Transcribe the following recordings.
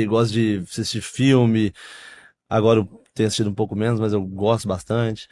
gosto de assistir filme. Agora eu tenho assistido um pouco menos, mas eu gosto bastante.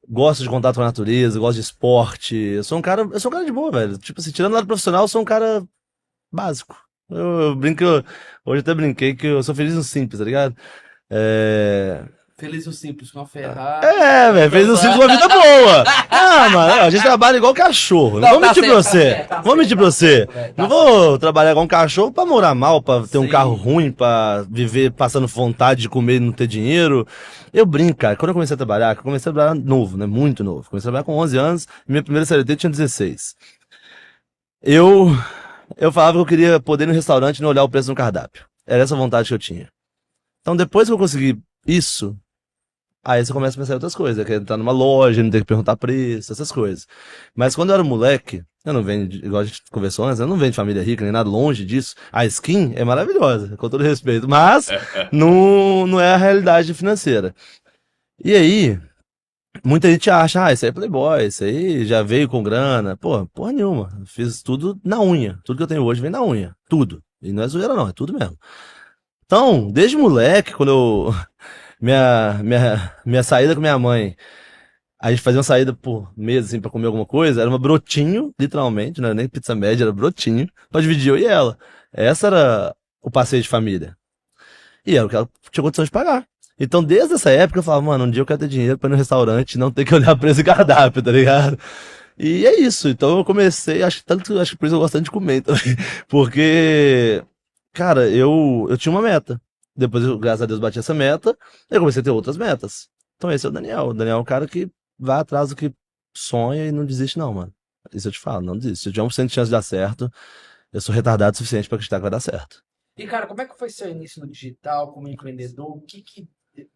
Gosto de contato com a natureza, gosto de esporte. Eu sou um cara de boa, velho. Tipo assim, tirando o lado profissional, eu sou um cara básico. Eu brinco, hoje eu até brinquei que eu sou feliz no simples, tá ligado? É, Feliz o simples com a Ferrari. velho, fez o simples uma vida boa. Ah, mano, a gente trabalha igual cachorro. Não Não, vou tá mentir pra certo, tá você. certo, tá Não vou certo, mentir pra tá você. certo, velho. Não Tá certo. vou trabalhar igual um cachorro pra morar mal, pra ter um carro Sim. ruim, pra viver passando vontade de comer e não ter dinheiro. Eu brinco, cara. Quando eu comecei a trabalhar, eu comecei a trabalhar novo, né? Muito novo. Comecei a trabalhar com 11 anos e minha primeira CLT tinha 16. Eu, eu falava que eu queria poder ir no restaurante e não olhar o preço no cardápio. Era essa a vontade que eu tinha. Então depois que eu consegui isso, aí você começa a pensar em outras coisas, que é entrar numa loja, não ter que perguntar preço, essas coisas. Mas quando eu era moleque, eu não venho, igual a gente conversou antes, eu não venho de família rica, nem nada longe disso. A skin é maravilhosa, com todo respeito, mas não é a realidade financeira. E aí, muita gente acha, isso aí é playboy, isso aí já veio com grana. Pô, porra nenhuma. Fiz tudo na unha. Tudo que eu tenho hoje vem na unha. Tudo. E não é zoeira não, é tudo mesmo. Então, desde moleque, quando eu... Minha saída com minha mãe, a gente fazia uma saída por mês, assim, pra comer alguma coisa. Era uma brotinho, literalmente, não era nem pizza média, era brotinho, pra dividir eu e ela. Essa era o passeio de família. E era o que ela tinha condição de pagar. Então, desde essa época, eu falava, mano, um dia eu quero ter dinheiro pra ir no restaurante e não ter que olhar preço e cardápio, tá ligado? E é isso. Então eu comecei, acho que por isso eu gosto tanto de comer também. Porque, cara, eu tinha uma meta. Depois, eu, graças a Deus, bati essa meta. Eu comecei a ter outras metas. Então esse é o Daniel. O Daniel é um cara que vai atrás do que sonha e não desiste, não, mano. Isso eu te falo, não desiste. Se eu tiver 1% de chance de dar certo, eu sou retardado o suficiente pra acreditar que vai dar certo. E, cara, como é que foi seu início no digital como empreendedor? O que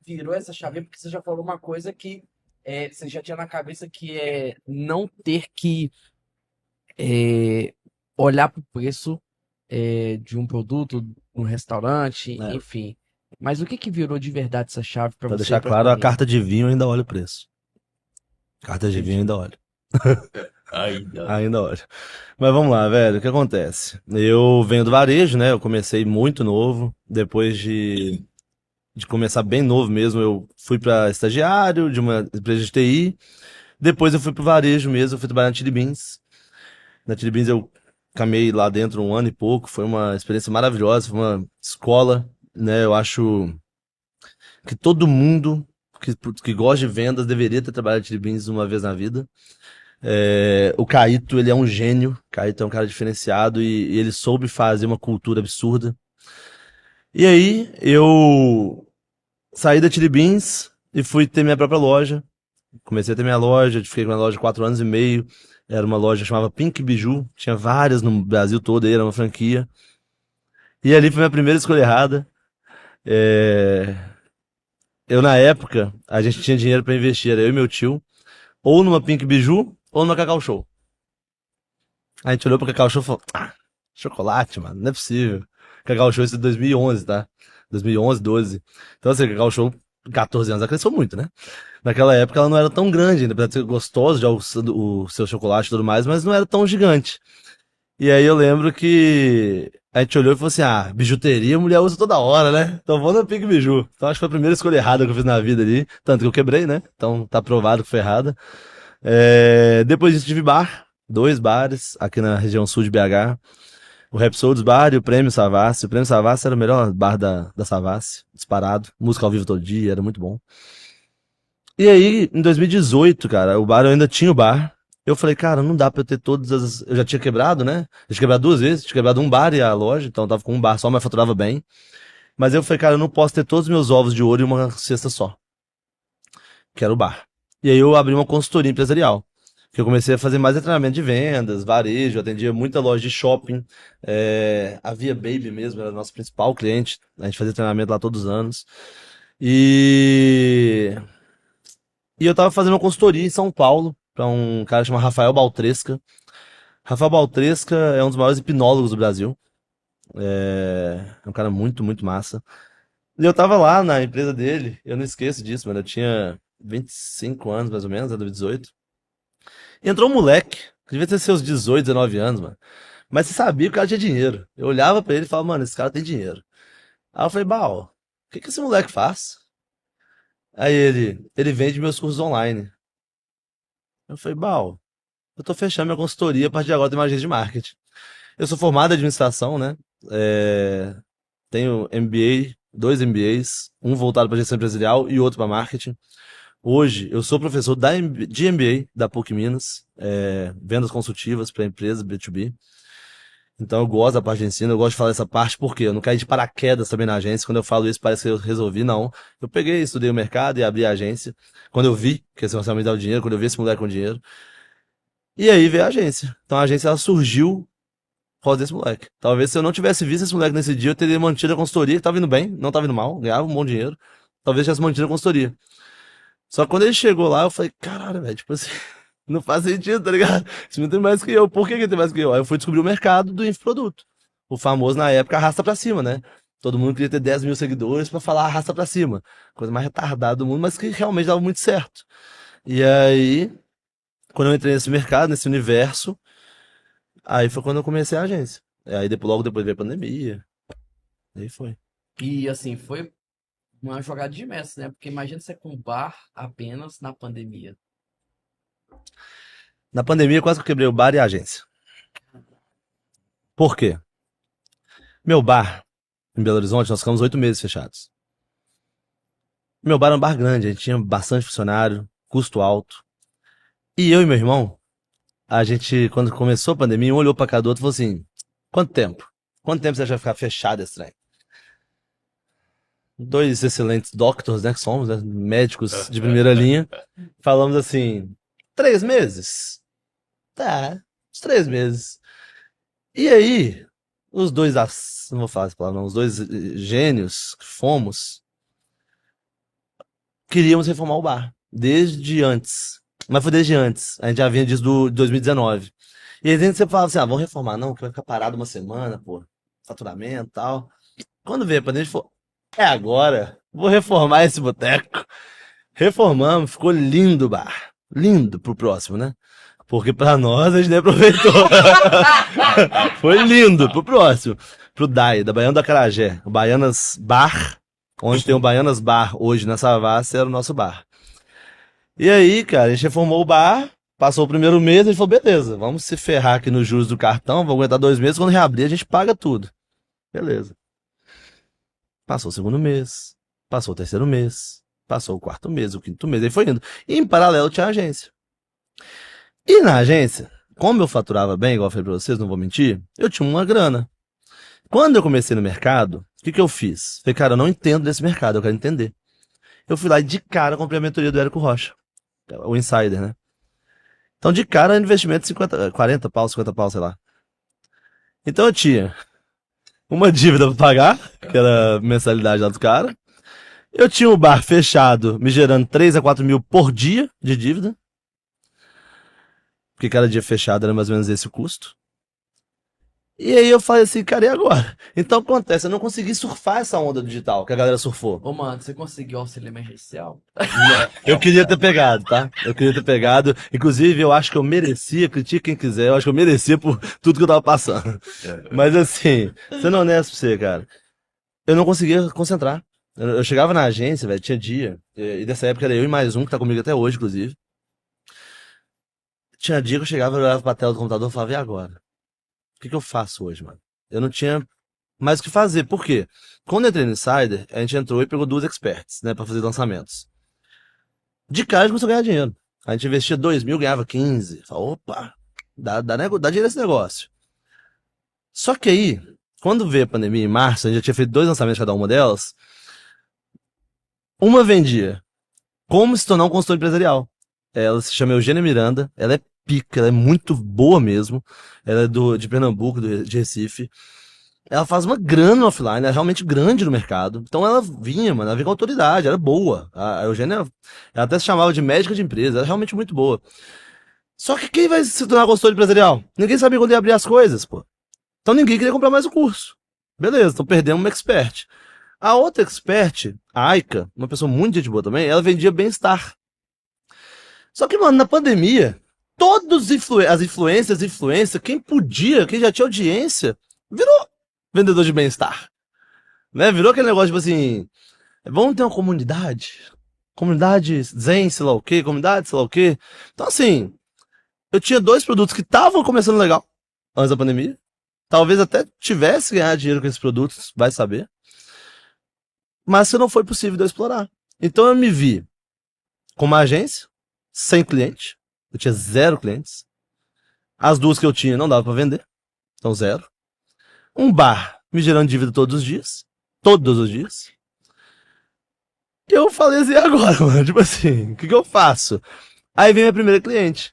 virou essa chave? Porque você já falou uma coisa que você já tinha na cabeça que é não ter que é, olhar para o preço de um produto, um restaurante, É, enfim. Mas o que virou de verdade essa chave para pra você deixar para claro, a poder? carta de vinho eu ainda olha o preço. Carta de vinho eu Entendi. ainda olho. Ainda. Ainda olho. Mas vamos lá, velho. O que acontece? Eu venho do varejo, né? Eu comecei muito novo. Depois de começar bem novo mesmo, eu fui pra estagiário de uma empresa de TI. Depois eu fui pro varejo mesmo, eu fui trabalhar na Chili Beans. Na Chili Beans eu caminhei lá dentro um ano e pouco. Foi uma experiência maravilhosa, foi uma escola, né? Eu acho que todo mundo que gosta de vendas deveria ter trabalhado na Chili Beans uma vez na vida. O Caíto, ele é um gênio. O Caíto é um cara diferenciado e ele soube fazer uma cultura absurda. E aí, eu saí da Chili Beans e fui ter minha própria loja. Comecei a ter minha loja, fiquei com a loja 4 anos e meio. Era uma loja que chamava Pink Biju, tinha várias no Brasil todo, era uma franquia. E ali foi minha primeira escolha errada. É, Eu, na época, a gente tinha dinheiro pra investir, era eu e meu tio, ou numa Pink Biju, ou numa Cacau Show. A gente olhou pro Cacau Show e falou, chocolate, mano, não é possível. Cacau Show isso é 2011, tá? 2011, 12. Então, assim, Cacau Show, 14 anos, ela cresceu muito, né? Naquela época ela não era tão grande ainda, apesar de ser gostoso já o seu chocolate e tudo mais, mas não era tão gigante. E aí eu lembro que a gente olhou e falou assim, bijuteria a mulher usa toda hora, né? Então vamos na Pink Biju. Então acho que foi a primeira escolha errada que eu fiz na vida ali, tanto que eu quebrei, né? Então tá provado que foi errada. Depois disso tive bar, 2 bares aqui na região sul de BH. O Rhapsodes Bar e o Prêmio Savassi. O Prêmio Savassi era o melhor bar da Savassi, disparado. Música ao vivo todo dia, era muito bom. E aí, em 2018, cara, o bar eu ainda tinha o bar. Eu falei, cara, não dá pra eu ter todas as. Eu já tinha quebrado, né? Eu tinha quebrado 2 vezes, tinha quebrado um bar e a loja, então eu tava com um bar só, mas faturava bem. Mas eu falei, cara, eu não posso ter todos os meus ovos de ouro em uma cesta só, que era o bar. E aí eu abri uma consultoria empresarial. Que eu comecei a fazer mais treinamento de vendas, varejo, atendia muita loja de shopping. A Via Baby mesmo era o nosso principal cliente. A gente fazia treinamento lá todos os anos. E, e eu tava fazendo uma consultoria em São Paulo para um cara chamado Rafael Baltresca. Rafael Baltresca é um dos maiores hipnólogos do Brasil. É um cara muito, muito massa. E eu tava lá na empresa dele, eu não esqueço disso, mano. Eu tinha 25 anos, mais ou menos, era 18. E entrou um moleque, que devia ter seus 18, 19 anos, mano. Mas você sabia que o cara tinha dinheiro. Eu olhava pra ele e falava, mano, esse cara tem dinheiro. Aí eu falei, Bal, o que que esse moleque faz? Aí ele vende meus cursos online. Eu falei, Bal, eu tô fechando minha consultoria a partir de agora, tem uma agência de marketing. Eu sou formado em administração, né? É, tenho MBA, dois MBAs, um voltado para gestão empresarial e outro para marketing. Hoje, eu sou professor de MBA da PUC Minas, vendas consultivas para empresas B2B. Então eu gosto da parte de ensino, eu gosto de falar essa parte porque eu não caí de paraquedas também na agência. Quando eu falo isso, parece que eu resolvi, não. Eu peguei, estudei o mercado e abri a agência. Quando eu vi que esse orçamento dava dinheiro, quando eu vi esse moleque com dinheiro. E aí veio a agência. Então a agência ela surgiu por causa desse moleque. Talvez se eu não tivesse visto esse moleque nesse dia, eu teria mantido a consultoria, que tava indo bem, não tava indo mal, ganhava um bom dinheiro. Talvez tivesse mantido a consultoria. Só que quando ele chegou lá, eu falei, caralho, velho, tipo assim, não faz sentido, tá ligado? Esse menino tem mais que eu. Por que que ele tem mais que eu? Aí eu fui descobrir o mercado do infoproduto. O famoso, na época, arrasta pra cima, né? Todo mundo queria ter 10 mil seguidores pra falar arrasta pra cima. Coisa mais retardada do mundo, mas que realmente dava muito certo. E aí, quando eu entrei nesse mercado, nesse universo, aí foi quando eu comecei a agência. E aí logo depois veio a pandemia. Aí foi. E assim, foi uma jogada de mestre, né? Porque imagina você com bar apenas na pandemia. Na pandemia, quase que eu quebrei o bar e a agência. Por quê? Meu bar, em Belo Horizonte, nós ficamos 8 meses fechados. Meu bar era um bar grande, a gente tinha bastante funcionário, custo alto. E eu e meu irmão, a gente, quando começou a pandemia, um olhou pra cada outro e falou assim: quanto tempo? Quanto tempo você vai ficar fechado esse trem? Dois excelentes doctors, né, que somos, né, médicos de primeira linha, falamos assim: 3 meses? Tá, uns 3 meses. E aí, os dois, não vou falar essa palavra, não, os dois gênios que fomos, queríamos reformar o bar. Desde antes. Mas foi desde antes. A gente já vinha disso de 2019. E aí a gente sempre falava assim, vamos reformar não, que vai ficar parado uma semana, pô. Faturamento e tal. Quando veio a pandemia, a gente falou, é agora. Vou reformar esse boteco. Reformamos, ficou lindo o bar. Lindo pro próximo, né? Porque pra nós a gente nem aproveitou. Foi lindo pro próximo. Pro DAI, da Baiana do Acarajé. O Baianas Bar, onde tem o Baianas Bar hoje na Savassi, era o nosso bar. E aí, cara, a gente reformou o bar, passou o primeiro mês, a gente falou, beleza, vamos se ferrar aqui nos juros do cartão, vamos aguentar 2 meses, quando reabrir a gente paga tudo. Beleza. Passou o segundo mês, passou o terceiro mês, passou o quarto mês, o quinto mês, aí foi indo. E em paralelo tinha a agência. E na agência, como eu faturava bem, igual eu falei pra vocês, não vou mentir, eu tinha uma grana. Quando eu comecei no mercado, o que que eu fiz? Falei, cara, eu não entendo desse mercado, eu quero entender. Eu fui lá e de cara comprei a mentoria do Érico Rocha, o Insider, né? Então, de cara, investimento de 50, 40 pau, 50 pau, sei lá. Então, eu tinha uma dívida pra pagar, que era a mensalidade lá do cara. Eu tinha o bar fechado, me gerando 3 a 4 mil por dia de dívida. Porque cada dia fechado era mais ou menos esse o custo. E aí eu falei assim, cara, e agora? Então acontece, eu não consegui surfar essa onda digital que a galera surfou. Ô, mano, você conseguiu auxílio emergencial? Eu queria ter pegado, tá? Eu queria ter pegado. Inclusive, eu acho que eu merecia, critique quem quiser, eu acho que eu merecia por tudo que eu tava passando. Mas assim, sendo honesto pra você, cara, eu não conseguia concentrar. Eu chegava na agência, velho, tinha dia, e dessa época era eu e mais um que tá comigo até hoje, inclusive. Tinha dia que eu chegava, eu olhava pra tela do computador e falava, e agora? O que que eu faço hoje, mano? Eu não tinha mais o que fazer. Por quê? Quando eu entrei no Insider, a gente entrou e pegou duas experts, né, pra fazer lançamentos. De cara a gente começou a ganhar dinheiro. A gente investia 2 mil, ganhava 15. Falei, opa, dá dinheiro esse negócio. Só que aí, quando veio a pandemia em março, a gente já tinha feito 2 lançamentos cada uma delas. Uma vendia como se tornar um consultor empresarial. Ela se chama Eugênia Miranda, ela é pica, ela é muito boa mesmo. Ela é de Pernambuco, de Recife. Ela faz uma grana no offline, ela é realmente grande no mercado. Então ela vinha, mano, ela vinha com autoridade, era boa. A Eugênia, ela até se chamava de médica de empresa, ela é realmente muito boa. Só que quem vai se tornar consultor empresarial? Ninguém sabia quando ia abrir as coisas, pô. Então ninguém queria comprar mais o curso. Beleza, então perdemos uma expert. A outra expert, a Aika, uma pessoa muito gente boa também, ela vendia bem-estar. Só que, mano, na pandemia, todos as influências, quem podia, quem já tinha audiência, virou vendedor de bem-estar. Né? Virou aquele negócio, tipo assim, vamos ter uma comunidade? Comunidade zen, sei lá o quê, comunidade, sei lá o quê. Então, assim, eu tinha dois produtos que estavam começando legal, antes da pandemia. Talvez até tivesse ganhar dinheiro com esses produtos, vai saber. Mas que não foi possível de eu explorar. Então eu me vi com uma agência, sem cliente. Eu tinha zero clientes. As duas que eu tinha não dava pra vender, então zero. Um bar me gerando dívida todos os dias. Todos os dias. E eu falei assim, agora, mano? Tipo assim, o que eu faço? Aí vem minha primeira cliente.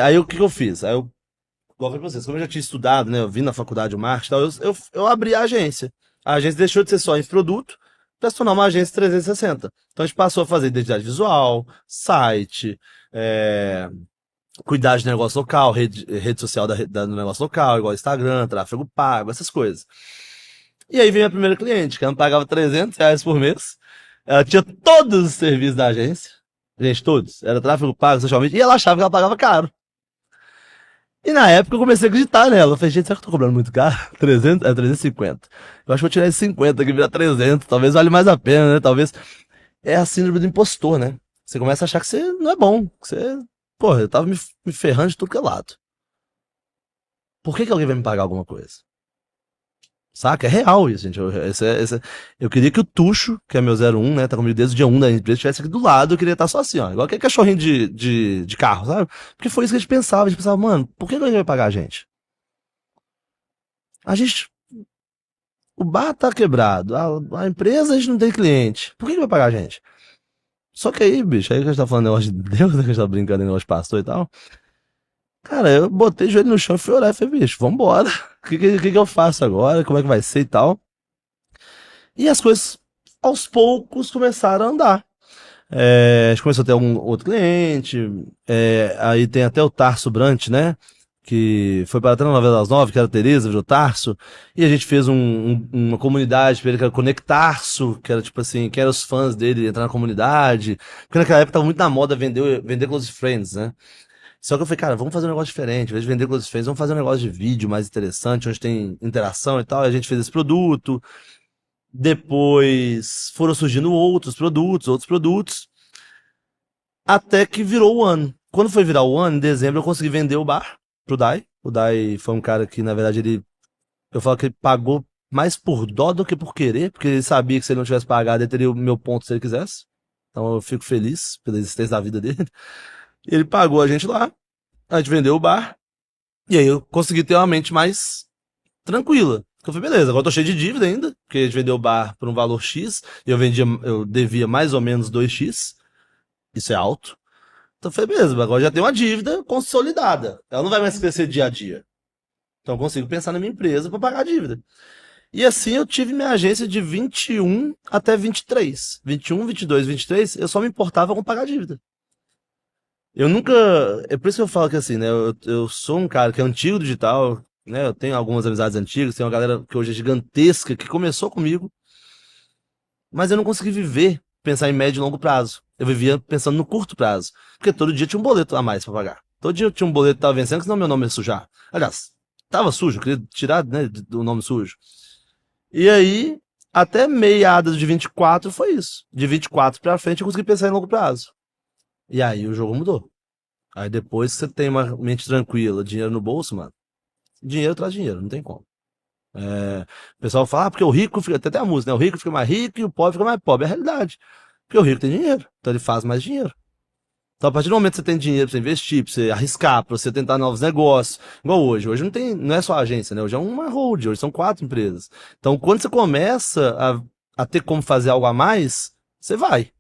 Aí o que eu fiz? Aí eu, igual eu falei pra vocês, como eu já tinha estudado, né? Eu vim na faculdade de marketing e tal, eu abri a agência. A agência deixou de ser só infoproduto para se tornar uma agência 360. Então a gente passou a fazer identidade visual, site, cuidar de negócio local, rede social do negócio local, igual Instagram, tráfego pago, essas coisas. E aí veio a primeira cliente, que ela me pagava R$ 300 por mês. Ela tinha todos os serviços da agência. Gente, todos. Era tráfego pago, social media. E ela achava que ela pagava caro. E na época eu comecei a acreditar nela. Eu falei, gente, será que eu tô cobrando muito caro? 300? É 350. Eu acho que vou tirar esse 50 aqui, virar 300. Talvez vale mais a pena, né? Talvez. É a síndrome do impostor, né? Você começa a achar que você não é bom. Que você. Porra, eu tava me ferrando de tudo que é lado. Por que alguém vai me pagar alguma coisa? Saca? É real isso, gente. Eu queria que o Tuxo, que é meu 01, né? Tá comigo desde o dia 1 da empresa, estivesse aqui do lado. Eu queria estar só assim, ó. Igual aquele cachorrinho de carro, sabe? Porque foi isso que a gente pensava. A gente pensava, mano, por que alguém vai pagar a gente? A gente. O bar tá quebrado. A empresa a gente não tem cliente. Por que vai pagar a gente? Só que aí, bicho, aí que a gente tá falando negócio de Deus, né? Que a gente tá brincando em negócio de pastor e tal. Cara, eu botei o joelho no chão e fui orar e falei, bicho, vambora. O que eu faço agora? Como é que vai ser e tal? E as coisas, aos poucos, começaram a andar. A gente começou a ter algum outro cliente. Aí tem até o Tarso Brant, né? Que foi para até na novela das nove, que era a Tereza, virou Tarso. E a gente fez uma comunidade pra ele, que era Conectarso, que era tipo assim, que eram os fãs dele entrar na comunidade. Porque naquela época tava muito na moda vender Close Friends, né? Só que eu falei, cara, vamos fazer um negócio diferente. Em vez de vender Close Friends, vamos fazer um negócio de vídeo mais interessante, onde tem interação e tal. E a gente fez esse produto. Depois foram surgindo outros produtos, até que virou o ano. Quando foi virar o ano, em dezembro, eu consegui vender o bar pro Dai. O Dai foi um cara que, na verdade, eu falo que ele pagou mais por dó do que por querer, porque ele sabia que se ele não tivesse pagado, ele teria o meu ponto se ele quisesse. Então eu fico feliz pela existência da vida dele. Ele pagou a gente lá, a gente vendeu o bar, e aí eu consegui ter uma mente mais tranquila. Eu falei, beleza, agora eu tô cheio de dívida ainda, porque a gente vendeu o bar por um valor X, e eu devia mais ou menos 2x, isso é alto. Então eu falei, beleza, agora já tem uma dívida consolidada. Ela não vai mais crescer dia a dia. Então eu consigo pensar na minha empresa para pagar a dívida. E assim eu tive minha agência de 21 até 23. 21, 22, 23, eu só me importava com pagar a dívida. Eu nunca. É por isso que eu falo que assim, né? Eu sou um cara que é antigo do digital, né? Eu tenho algumas amizades antigas, tem uma galera que hoje é gigantesca, que começou comigo, mas eu não consegui viver, pensar em médio e longo prazo. Eu vivia pensando no curto prazo. Porque todo dia tinha um boleto a mais pra pagar. Todo dia tinha um boleto que tava vencendo, senão meu nome ia sujar. Aliás, tava sujo, eu queria tirar, né, do nome sujo. E aí, até meados de 24 foi isso. De 24 pra frente eu consegui pensar em longo prazo. E aí o jogo mudou. Aí depois que você tem uma mente tranquila, dinheiro no bolso, mano. Dinheiro traz dinheiro, não tem como. O pessoal fala, porque o rico fica, até a música, né? O rico fica mais rico e o pobre fica mais pobre. É a realidade. Porque o rico tem dinheiro, então ele faz mais dinheiro. Então, a partir do momento que você tem dinheiro pra você investir, pra você arriscar, pra você tentar novos negócios, igual hoje. Hoje não tem, não é só agência, né? Hoje é uma hold, hoje são 4 empresas. Então, quando você começa a ter como fazer algo a mais, você vai.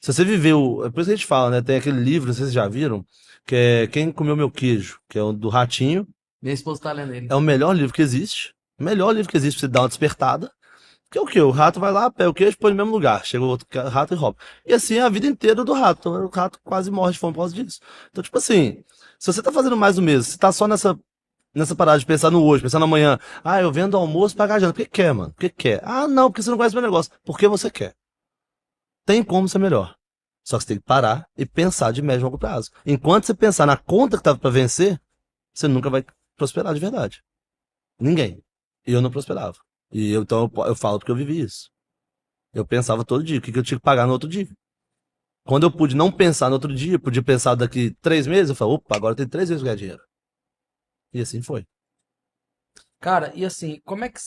Se você viveu, é por isso que a gente fala, né? Tem aquele livro, não sei se vocês já viram, que é Quem Comeu Meu Queijo, que é o do Ratinho. Minha esposa tá lendo ele. É o melhor livro que existe. O melhor livro que existe pra você dar uma despertada. Que é o quê? O rato vai lá, pega o queijo, põe no mesmo lugar. Chega o outro rato e rouba. E assim é a vida inteira do rato. Então, o rato quase morre de fome por causa disso. Então, tipo assim, se você tá fazendo mais do mesmo, você tá só nessa parada de pensar no hoje, pensar no amanhã. Ah, eu vendo almoço pra janta. Por que quer, mano? Por que quer? Ah, não, porque você não conhece meu negócio. Porque você quer. Tem como ser melhor. Só que você tem que parar e pensar de médio e longo prazo. Enquanto você pensar na conta que tava pra vencer, você nunca vai prosperar de verdade. Ninguém. E eu não prosperava. Então eu falo porque eu vivi isso. Eu pensava todo dia, o que eu tinha que pagar no outro dia. Quando eu pude não pensar no outro dia, pude pensar daqui 3 meses, eu falei, opa, agora tem 3 vezes ganhar dinheiro. E assim foi. Cara, e assim, como é que